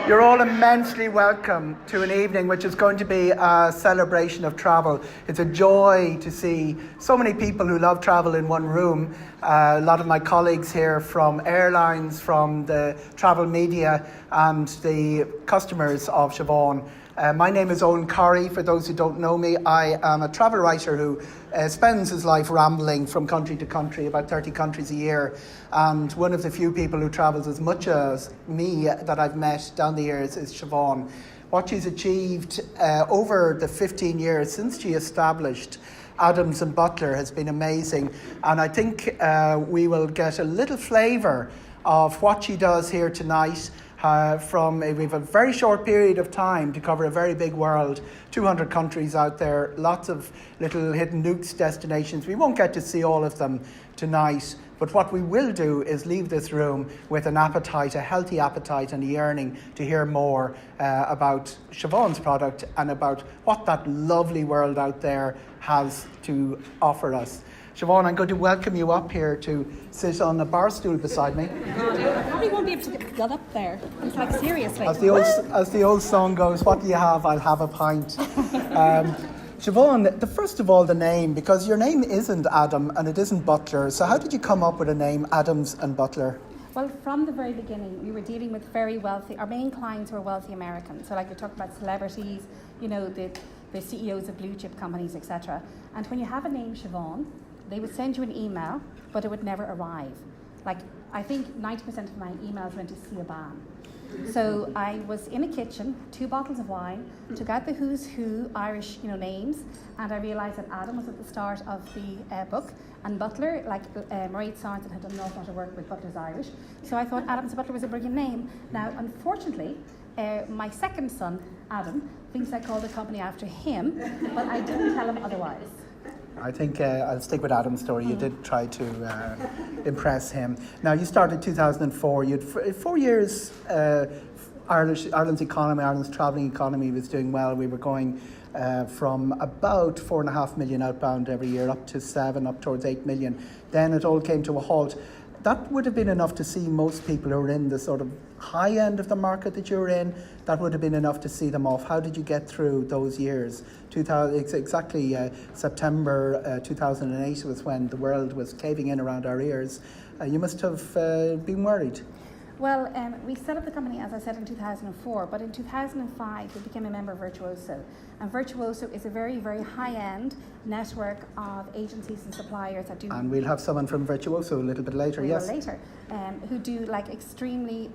You're all immensely welcome to an evening which is going to be a celebration of travel. It's a joy to see so many people who love travel in one room. A lot of my colleagues here from airlines, from the travel media and the customers of Siobhan. My name is Eoghan Corry. For those who don't know me, I am a travel writer who spends his life rambling from country to country, about 30 countries a year. And one of the few people who travels as much as me that I've met down the years is Siobhan. What she's achieved over the 15 years since she established Adams and Butler has been amazing. And I think we will get a little flavour of what she does here tonight. We have a very short period of time to cover a very big world, 200 countries out there, lots of little hidden nukes destinations. We won't get to see all of them tonight, but what we will do is leave this room with an appetite, a healthy appetite and a yearning to hear more about Siobhan's product and about what that lovely world out there has to offer us. Siobhan, I'm going to welcome you up here to sit on a bar stool beside me. I probably won't be able to get up there. It's like seriously. As the old song goes, what do you have? I'll have a pint. Siobhan, first of all, the name, because your name isn't Adam and it isn't Butler. So how did you come up with a name, Adams and Butler? Well, from the very beginning, we were dealing with very wealthy, our main clients were wealthy Americans. So like we talked about celebrities, the CEOs of blue chip companies, etc. And when you have a name, Siobhan, they would send you an email, but it would never arrive. Like, I think 90% of my emails went to Siobhan. So I was in a kitchen, 2 bottles of wine, took out the who's who Irish, names, and I realised that Adam was at the start of the book, and Butler, Mairead Sorensen had done an awful lot of work with Butler's Irish. So I thought Adams Butler was a brilliant name. Now, unfortunately, my second son, Adam, thinks I called the company after him, but I didn't tell him otherwise. I think I'll stick with Adam's story. You did try to impress him. Now, you started 2004. You had 4 years. Ireland's economy, Ireland's travelling economy was doing well. We were going from about 4.5 million outbound every year up to 7, up towards 8 million. Then it all came to a halt. That would have been enough to see most people who are in the sort of high end of the market that you're in. That would have been enough to see them off. How did you get through those years? September 2008 was when the world was caving in around our ears. You must have been worried. Well, we set up the company, as I said, in 2004, but in 2005 we became a member of Virtuoso. And Virtuoso is a very, very high-end network of agencies and suppliers that do... And we'll have someone from Virtuoso a little bit later, yes. Who do extremely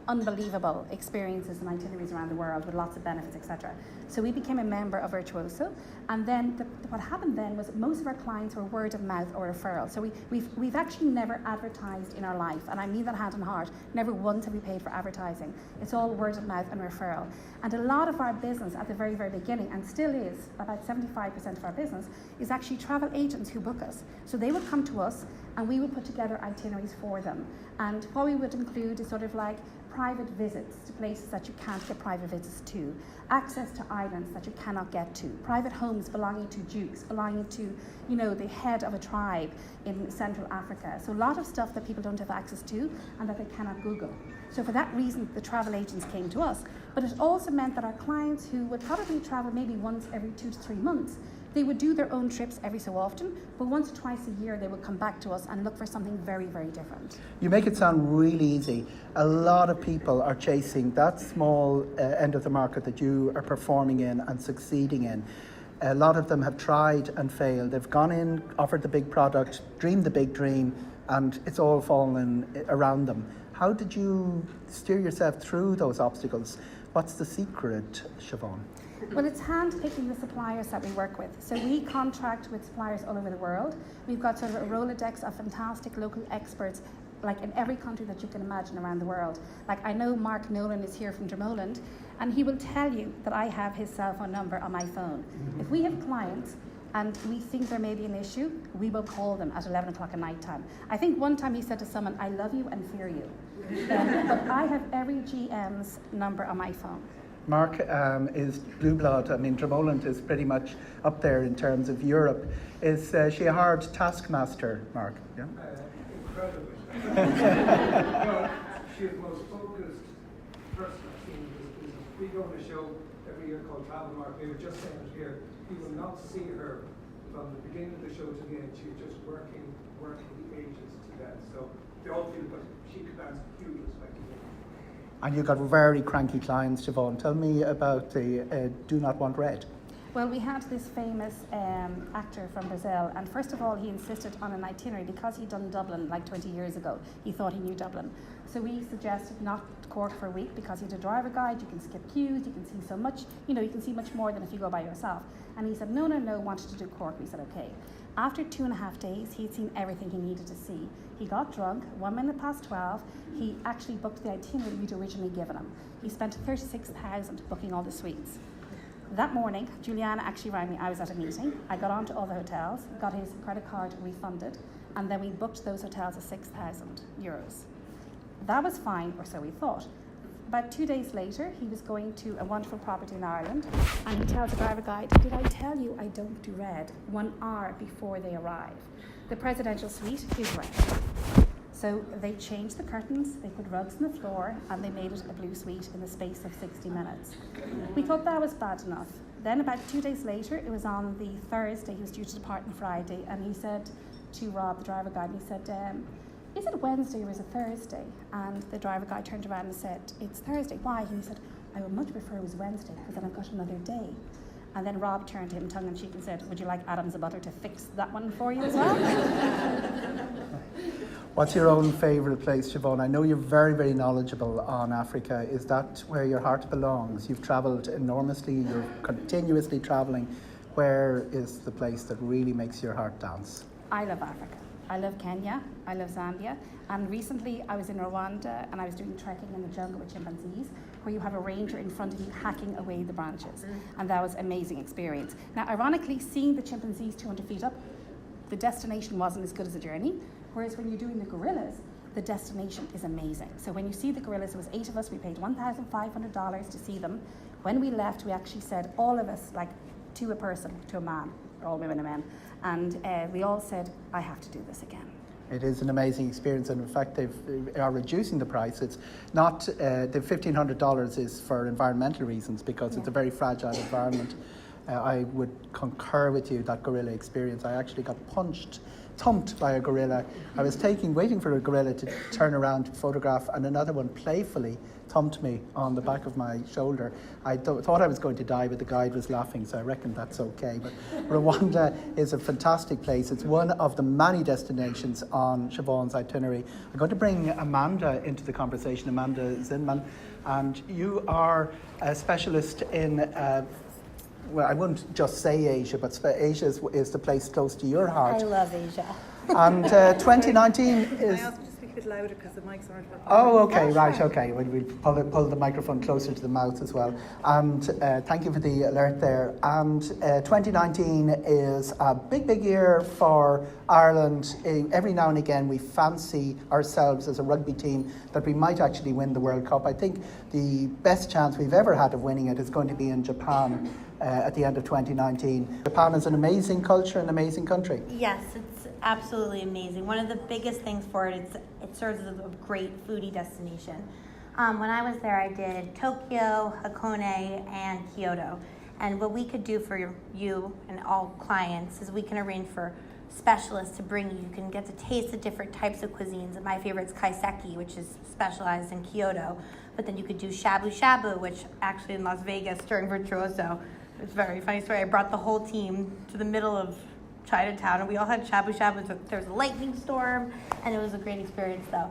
unbelievable experiences and itineraries around the world with lots of benefits, etc. So we became a member of Virtuoso, and then what happened then was most of our clients were word of mouth or referral. So we've actually never advertised in our life, and I mean that hand on heart. Never once have we paid for advertising. It's all word of mouth and referral. And a lot of our business at the very, very beginning, and still is, about 75% of our business, is actually travel agents who book us. So they would come to us and we would put together itineraries for them. And what we would include is sort of like private visits to places that you can't get private visits to, access to islands that you cannot get to, private homes belonging to dukes, belonging to, the head of a tribe in Central Africa. So a lot of stuff that people don't have access to and that they cannot Google. So for that reason, the travel agents came to us. But it also meant that our clients who would probably travel maybe once every 2 to 3 months, they would do their own trips every so often, but once or twice a year they would come back to us and look for something very, very different. You make it sound really easy. A lot of people are chasing that small end of the market that you are performing in and succeeding in. A lot of them have tried and failed. They've gone in, offered the big product, dreamed the big dream, and it's all fallen around them. How did you steer yourself through those obstacles? What's the secret, Siobhan? Well, it's hand-picking the suppliers that we work with. So we contract with suppliers all over the world. We've got sort of a Rolodex of fantastic local experts, in every country that you can imagine around the world. I know Mark Nolan is here from Dromoland, and he will tell you that I have his cell phone number on my phone. If we have clients and we think there may be an issue, we will call them at 11 o'clock at night time. I think one time he said to someone, "I love you and fear you." But I have every GM's number on my phone. Mark is blue blood. I mean, Dromoland is pretty much up there in terms of Europe. Is she a hard taskmaster, Mark? Yeah? Incredibly. No, she's the most focused person I've seen in business run a show every year called Travel Mark. We were just saying it here. You will not see her from the beginning of the show to the end. She's just working the ages to death. So they all feel, but she commands huge respect. And you've got very cranky clients, Siobhan. Tell me about the Do Not Want Red. Well, we had this famous actor from Brazil, and first of all, he insisted on an itinerary because he'd done Dublin like 20 years ago. He thought he knew Dublin. So we suggested not Cork for a week because he had a driver guide, you can skip queues, you can see so much, you can see much more than if you go by yourself. And he said, no, wanted to do Cork. We said, okay. After 2.5 days, he'd seen everything he needed to see. He got drunk, 12:01. He actually booked the itinerary we'd originally given him. He spent 36,000 booking all the suites. That morning, Juliana actually rang me. I was at a meeting. I got onto all the hotels, got his credit card refunded, and then we booked those hotels at €6,000. That was fine, or so we thought. About 2 days later, he was going to a wonderful property in Ireland, and he tells the driver guide, did I tell you I don't do red 1 hour before they arrive? The presidential suite is red. So they changed the curtains, they put rugs on the floor, and they made it a blue suite in the space of 60 minutes. We thought that was bad enough. Then about 2 days later, it was on the Thursday, he was due to depart on Friday, and he said to Rob, the driver guide, he said, is it Wednesday or is it Thursday? And the driver guy turned around and said, it's Thursday. Why? And he said, I would much prefer it was Wednesday because then I've got another day. And then Rob turned to him tongue in cheek and said, would you like Adams and Butler to fix that one for you as well? What's your own favourite place, Siobhan? I know you're very, very knowledgeable on Africa. Is that where your heart belongs? You've travelled enormously, you're continuously travelling. Where is the place that really makes your heart dance? I love Africa. I love Kenya, I love Zambia, and recently I was in Rwanda and I was doing trekking in the jungle with chimpanzees where you have a ranger in front of you hacking away the branches, and that was an amazing experience. Now ironically, seeing the chimpanzees 200 feet up, the destination wasn't as good as the journey, whereas when you're doing the gorillas, the destination is amazing. So when you see the gorillas, there was 8 of us, we paid $1,500 to see them. When we left, we actually said, all of us, like to a person, to a man, or all women and men, and we all said, I have to do this again. It is an amazing experience, and in fact they are reducing the price. It's not, the $1,500 is for environmental reasons because it's a very fragile environment. I would concur with you, that gorilla experience. I actually got thumped by a gorilla. I was waiting for a gorilla to turn around to photograph, and another one playfully thumped me on the back of my shoulder. I thought I was going to die, but the guide was laughing, so I reckon that's okay. But Rwanda is a fantastic place. It's one of the many destinations on Siobhan's itinerary. I'm going to bring Amanda into the conversation, Amanda Zinman, and you are a specialist in well, I wouldn't just say Asia, but Asia is the place close to your heart. I love Asia. And 2019 is... Can I ask you to speak a bit louder because the mics aren't working? Oh, okay, right, okay. We'll pull the microphone closer to the mouth as well. And thank you for the alert there. And 2019 is a big, big year for Ireland. Every now and again we fancy ourselves as a rugby team that we might actually win the World Cup. I think the best chance we've ever had of winning it is going to be in Japan at the end of 2019. Japan is an amazing culture, an amazing country. Yes, it's absolutely amazing. One of the biggest things for it is it serves as a great foodie destination. When I was there, I did Tokyo, Hakone, and Kyoto. And what we could do for you and all clients is we can arrange for specialists to bring you. You can get to taste the different types of cuisines. And my favorite is kaiseki, which is specialized in Kyoto. But then you could do shabu shabu, which actually in Las Vegas during Virtuoso, it's a very funny story. I brought the whole team to the middle of Chinatown, and we all had shabu shabu. So there was a lightning storm, and it was a great experience, though.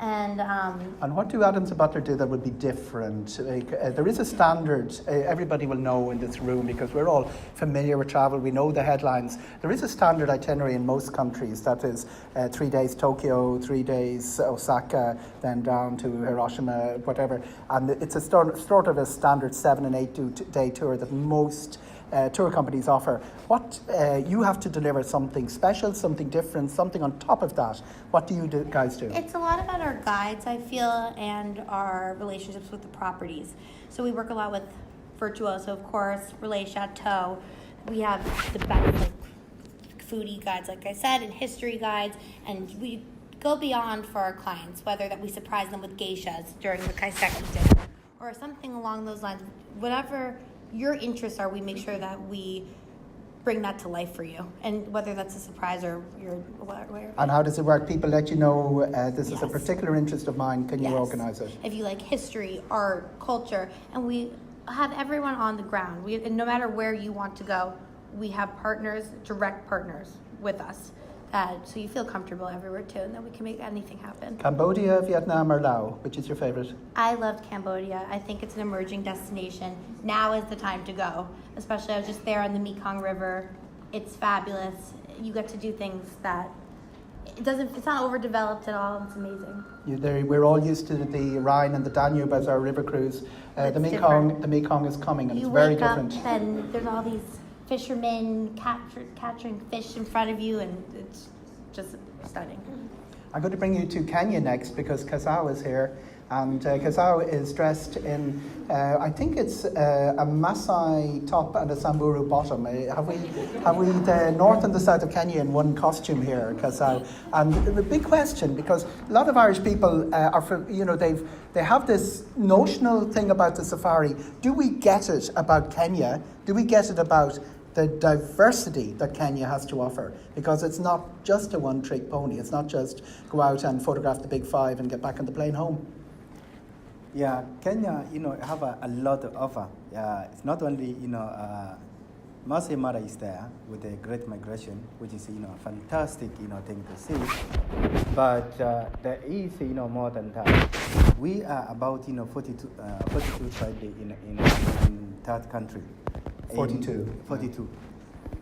And what do Adams and Butler do that would be different? There is a standard, everybody will know in this room because we're all familiar with travel, we know the headlines. There is a standard itinerary in most countries, that is 3 days Tokyo, 3 days Osaka, then down to Hiroshima, whatever. And it's a sort of a standard 7 and 8 day tour that most tour companies offer. What you have to deliver something special, something different, something on top of that. What do you guys do? It's a lot about our guides, I feel, and our relationships with the properties. So we work a lot with Virtuoso, of course, Relais Chateau. We have the best foodie guides, like I said, and history guides, and we go beyond for our clients, whether that we surprise them with geishas during the kaiseki dinner, or something along those lines. Whatever your interests are, we make sure that we bring that to life for you, and whether that's a surprise or you're aware. And how does it work? People let you know this is a Yes. particular interest of mine. Can you Yes. organise it? If you like history, art, culture, and we have everyone on the ground. And no matter where you want to go, we have partners, direct partners with us. So you feel comfortable everywhere too, and then we can make anything happen. Cambodia, Vietnam, or Laos? Which is your favourite? I loved Cambodia. I think it's an emerging destination. Now is the time to go. Especially I was just there on the Mekong River. It's fabulous. You get to do things that it's not overdeveloped at all. It's amazing. We're all used to the Rhine and the Danube as our river cruise. It's the different. Mekong is coming, and You it's very wake up different. and there's all these fishermen capturing fish in front of you, and it's just stunning. I'm going to bring you to Kenya next because Kasao is here, and Kasao is dressed in, I think it's a Maasai top and a Samburu bottom. Have we the north and the south of Kenya in one costume here, Kasao? And the big question, because a lot of Irish people are from, they have this notional thing about the safari. Do we get it about Kenya? Do we get it about the diversity that Kenya has to offer? Because it's not just a one-trick pony. It's not just go out and photograph the big five and get back on the plane home. Yeah, Kenya, have a lot to offer. It's not only, Masai Mara is there with the Great Migration, which is, a fantastic, thing to see. But there is, more than that. We are about, 42 tribes in third country. 42.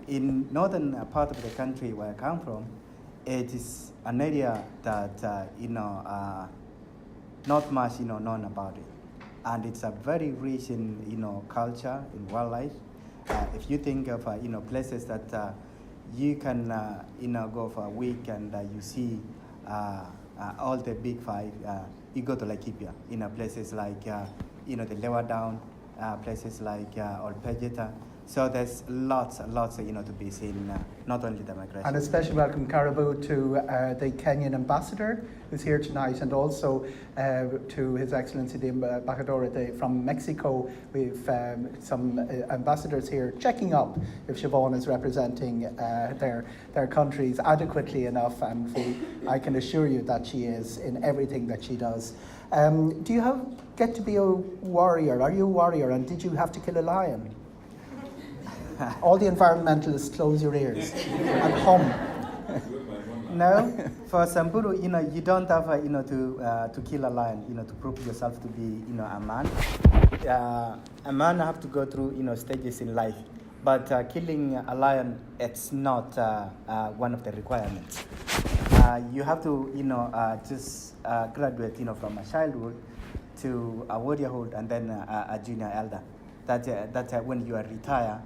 In northern part of the country where I come from, it is an area that not much known about it, and it's a very rich in culture, in wildlife. If you think of places that you can go for a week and you see all the big five, you go to Laikipia, places like the Learat Down, places like Olpejeta. So there's lots to be seen, not only the migration. And a special welcome, Caribou, to the Kenyan ambassador who's here tonight, and also to His Excellency the Embajador from Mexico. We've some ambassadors here checking up if Siobhan is representing their countries adequately enough, and I can assure you that she is in everything that she does. Do you get to be a warrior? Are you a warrior, and did you have to kill a lion? All the environmentalists, close your ears and hum. No, for Samburu, you don't have to kill a lion, to prove yourself to be, a man. A man have to go through, stages in life, but killing a lion, it's not one of the requirements. You have to, just graduate, from a childhood to a warriorhood and then a junior elder. That when you are retired.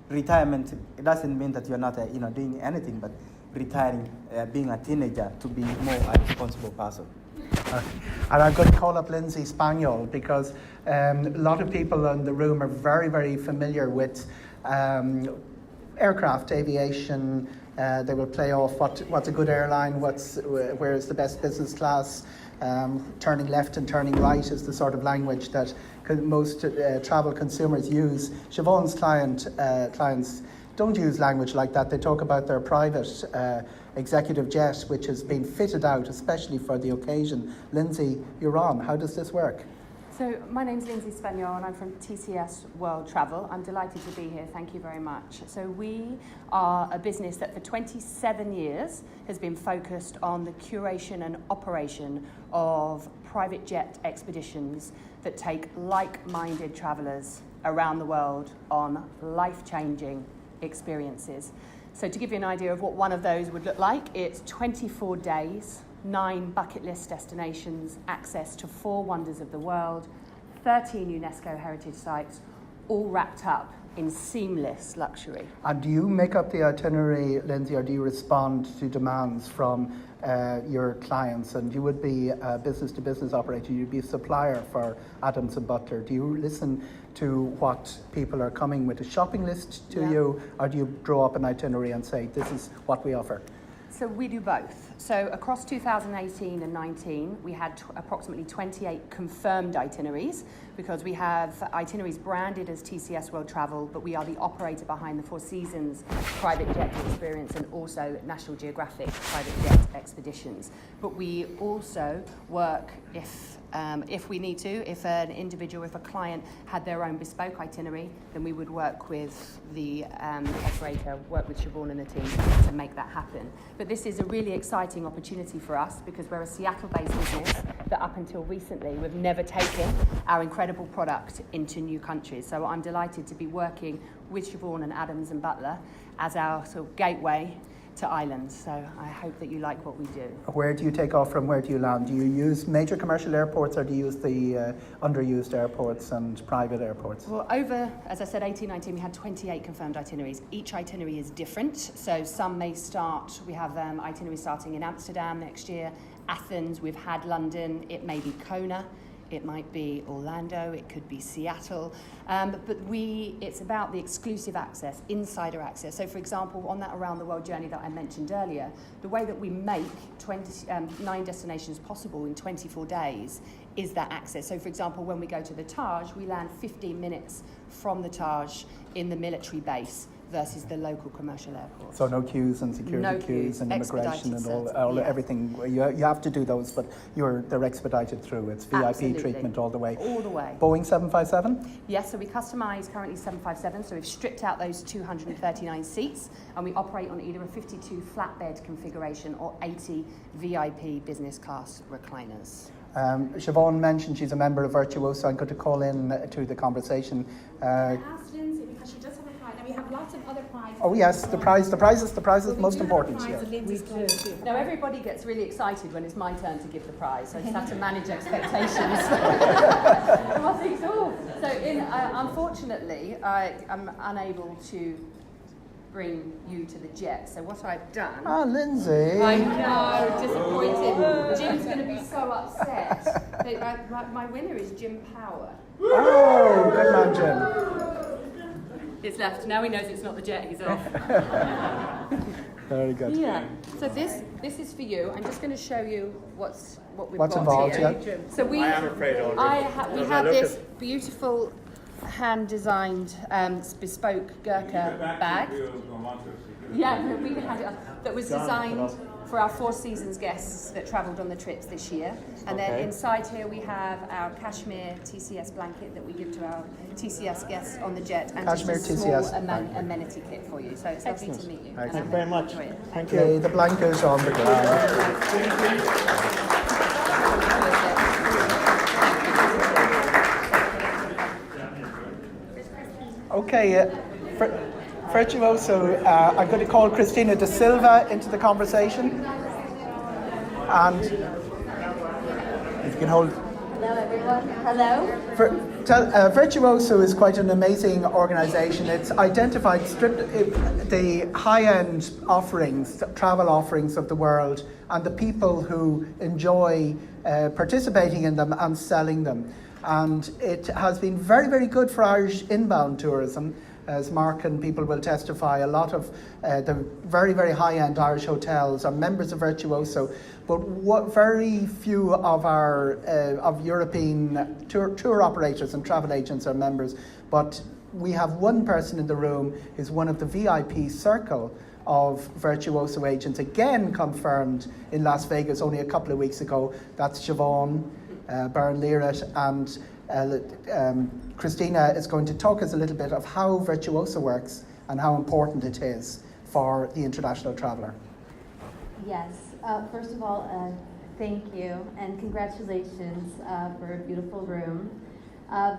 Retirement, it doesn't mean that you're not doing anything, but retiring, being a teenager, to be more a responsible person. And I'm going to call up Lindsey Spagnol because a lot of people in the room are very, very familiar with aircraft, aviation. They will play off what's a good airline, where is the best business class. Turning left and turning right is the sort of language that most travel consumers use. Siobhan's clients don't use language like that. They talk about their private executive jet, which has been fitted out especially for the occasion. Lindsey, you're on. How does this work? So my name's Lindsey Spagnol and I'm from TCS World Travel. I'm delighted to be here. Thank you very much. So we are a business that for 27 years has been focused on the curation and operation of private jet expeditions that take like-minded travellers around the world on life-changing experiences. So to give you an idea of what one of those would look like, it's 24 days, 9 bucket list destinations, access to 4 wonders of the world, 13 UNESCO heritage sites, all wrapped up in seamless luxury. And do you make up the itinerary, Lindsey, or do you respond to demands from your clients? And you would be a business-to-business operator, you'd be a supplier for Adams and Butler. Do you listen to what people are coming with a shopping list to you, or do you draw up an itinerary and say, this is what we offer? So we do both. So across 2018 and 19, we had approximately 28 confirmed itineraries, because we have itineraries branded as TCS World Travel, but we are the operator behind the Four Seasons private jet experience and also National Geographic private jet expeditions. But we also work if we need to, if an individual, if a client had their own bespoke itinerary, then we would work with the operator, work with Siobhan and the team to make that happen. But this is a really exciting opportunity for us, because we're a Seattle-based business that up until recently we've never taken our incredible product into new countries. So I'm delighted to be working with Siobhan and Adams and Butler as our sort of gateway to Ireland. So I hope that you like what we do. Where do you take off from? Where do you land? Do you use major commercial airports, or do you use the underused airports and private airports? Well, over, as I said, 18-19, we had 28 confirmed itineraries. Each itinerary is different. So some may start, we have itineraries starting in Amsterdam next year, Athens, we've had London, it may be Kona, it might be Orlando, it could be Seattle, but it's about the exclusive access, insider access. So for example, on that around the world journey that I mentioned earlier, the way that we make 9 destinations possible in 24 days is that access. So for example, when we go to the Taj, we land 15 minutes from the Taj in the military base versus the local commercial airport. So no queues and security queues and immigration and all yes. everything. You have to do those, but they're expedited through. It's VIP Absolutely. treatment all the way. All the way. Boeing 757? Yes, so we customise currently 757, so we've stripped out those 239 seats, and we operate on either a 52 flatbed configuration or 80 VIP business class recliners. Siobhan mentioned she's a member of Virtuoso. I'm going to call in to the conversation. I asked Lindsey, because she does have a prize, and we have lots of other prizes. Oh yes, the prize is most important. Yeah. Now everybody gets really excited when it's my turn to give the prize, so I just have to manage expectations. So unfortunately, I'm unable to bring you to the jet. So what I've done... Ah, Lindsey. I know, disappointed. Jim's going to be so upset. My winner is Jim Power. Oh, good man, Jim. It's left. Now he knows it's not the jet, he's off. Very good. Yeah. So this is for you. I'm just going to show you what we've What's got involved, here. yeah. So we I am afraid, Audrey. we have this beautiful hand-designed bespoke Gurkha bag. Yeah, we had it that was designed for our Four Seasons guests that travelled on the trips this year. And then inside here we have our Cashmere TCS blanket that we give to our TCS guests on the jet, and Cashmere just a small TCS amenity kit for you. So it's lovely to meet you. And Thank you I very hope much. enjoy it. Thank Okay, you. the blankets on the ground. Okay, Virtuoso, I'm going to call Cristina de Silva into the conversation. And if you can hold. Hello, everyone. Hello. Virtuoso is quite an amazing organisation. It's identified the high-end offerings, travel offerings of the world, and the people who enjoy participating in them and selling them. And it has been very, very good for Irish inbound tourism. As Mark and people will testify, a lot of the very, very high-end Irish hotels are members of Virtuoso, but very few of our of European tour operators and travel agents are members. But we have one person in the room who's one of the VIP circle of Virtuoso agents, again confirmed in Las Vegas only a couple of weeks ago. That's Siobhan, Byrne, Learat, and Cristina is going to talk us a little bit of how Virtuoso works and how important it is for the international traveller. Yes. First of all, thank you and congratulations for a beautiful room.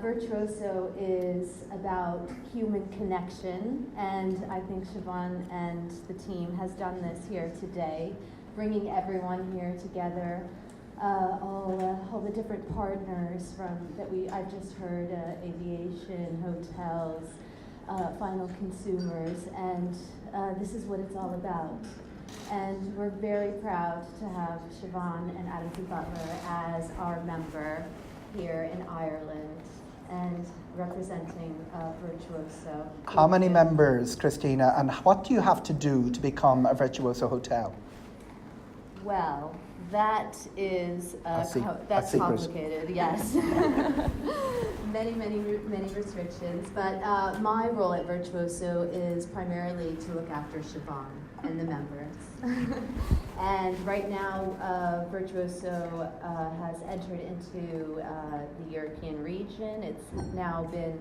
Virtuoso is about human connection, and I think Siobhan and the team has done this here today, bringing everyone here together. All the different partners I've just heard, aviation, hotels, final consumers, and this is what it's all about. And we're very proud to have Siobhan and Adams and Butler as our member here in Ireland and representing Virtuoso. How many members, Cristina, and what do you have to do to become a Virtuoso hotel? Well, that is that's secret. complicated. Yes, many restrictions. But my role at Virtuoso is primarily to look after Siobhan and the members. And right now, Virtuoso has entered into the European region. It's now been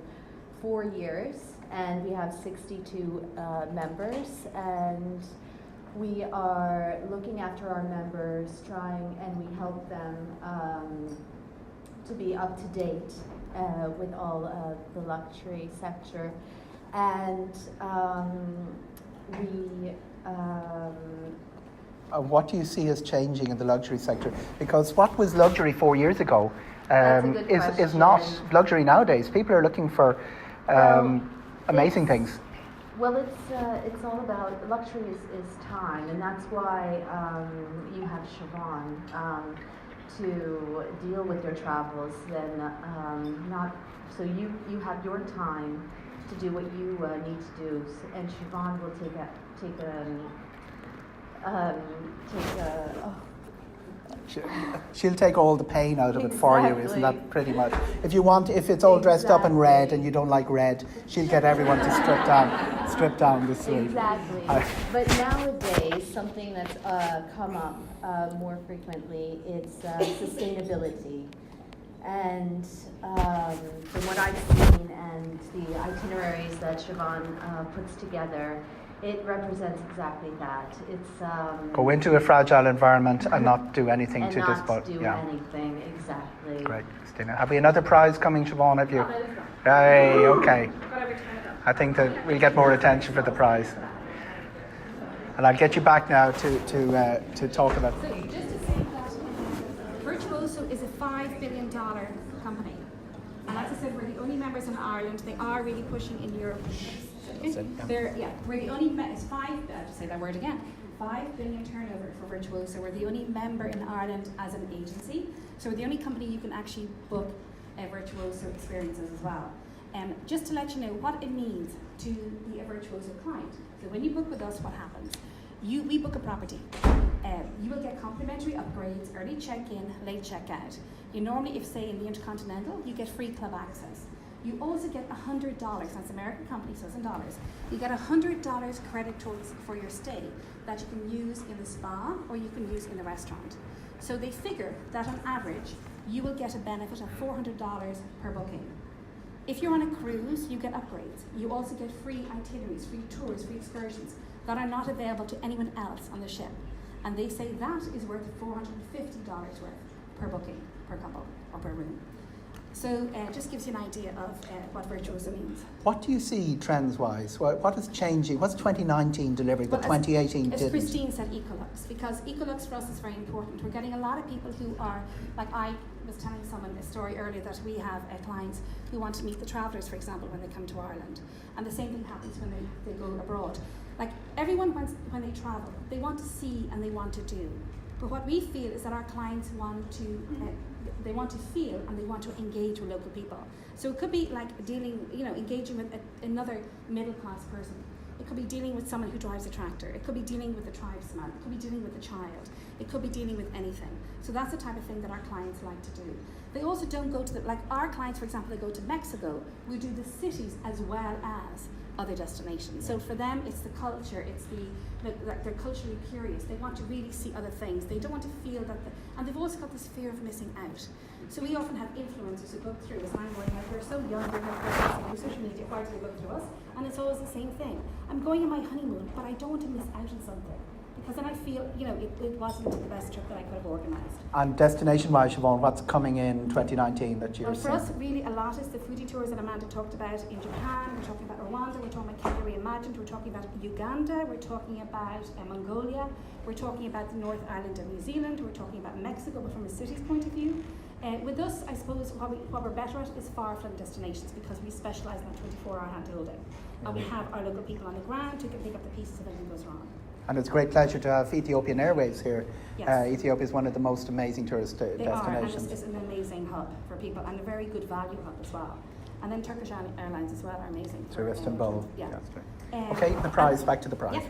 4 years, and we have 62 members, and we are looking after our members, and we help them to be up to date with all of the luxury sector. And what do you see as changing in the luxury sector? Because what was luxury 4 years ago is not luxury nowadays. People are looking for amazing things. Well, it's all about luxury is time, and that's why you have Siobhan to deal with your travels. Then not so you have your time to do what you need to do, and Siobhan will She'll take all the pain out of it for you, isn't that pretty much? If it's all dressed up in red and you don't like red, she'll get everyone to strip down the sleeve. Exactly. But nowadays, something that's come up more frequently, it's sustainability. And from what I've seen and the itineraries that Siobhan puts together, it represents exactly that. It's go into a fragile environment and not do anything and to not disrupt. do anything, exactly. Great, Cristina. Have we another prize coming, Siobhan? Have you? Hey, okay. I think that we'll get more attention for the prize. And I'll get you back now to talk about. So just to say that Virtuoso is a $5 billion company. And as I said, we're the only members in Ireland. They are really pushing in Europe. We're the only it's I'll just say that word again. 5 billion turnover for Virtuoso. We're the only member in Ireland as an agency. So we're the only company you can actually book Virtuoso experiences as well. Just to let you know what it means to be a Virtuoso client. So when you book with us, what happens? We book a property. You will get complimentary upgrades, early check-in, late check-out. You normally, if say in the Intercontinental, you get free club access. You also get $100, that's American company, so it's in dollars. You get $100 credit towards for your stay that you can use in the spa or you can use in the restaurant. So they figure that on average, you will get a benefit of $400 per booking. If you're on a cruise, you get upgrades. You also get free itineraries, free tours, free excursions that are not available to anyone else on the ship. And they say that is worth $450 worth per booking, per couple, or per room. So it just gives you an idea of what Virtuoso means. What do you see trends-wise? What is changing? What's 2019 delivered that 2018 didn't? As Christine said, Ecolux, because Ecolux for us is very important. We're getting a lot of people who are, like I was telling someone a story earlier that we have clients who want to meet the travellers, for example, when they come to Ireland. And the same thing happens when they go abroad. Like everyone, when they travel, they want to see and they want to do. But what we feel is that our clients want to, they want to feel and they want to engage with local people. So it could be like engaging with another middle class person. It could be dealing with someone who drives a tractor. It could be dealing with a tribesman. It could be dealing with a child. It could be dealing with anything. So that's the type of thing that our clients like to do. They also don't go to like our clients, for example, they go to Mexico. We do the cities as well as other destinations. So for them, it's the culture, it's they're culturally curious. They want to really see other things. They don't want to feel that, and they've also got this fear of missing out. So we often have influencers who book through us, and I'm going like, we're so young, we're on social media, why do they book through us? And it's always the same thing. I'm going on my honeymoon, but I don't want to miss out on something. Because then I feel, it wasn't the best trip that I could have organised. And destination-wise, Siobhan, what's coming in 2019 that you're seeing? For us, really, a lot is the foodie tours that Amanda talked about in Japan. We're talking about Rwanda. We're talking about Kenya Reimagined. We're talking about Uganda. We're talking about Mongolia. We're talking about the North Island of New Zealand. We're talking about Mexico, but from a city's point of view. With us, I suppose, what we're better at is far-flung destinations because we specialise in that 24-hour hand-holding. And we have our local people on the ground who can pick up the pieces if anything goes wrong. And it's a great pleasure to have Ethiopian Airways here. Yes. Ethiopia is one of the most amazing tourist destinations. And it's an amazing hub for people and a very good value hub as well. And then Turkish Airlines as well are amazing. To Istanbul. Yeah. Okay, the prize, back to the prize. Yeah.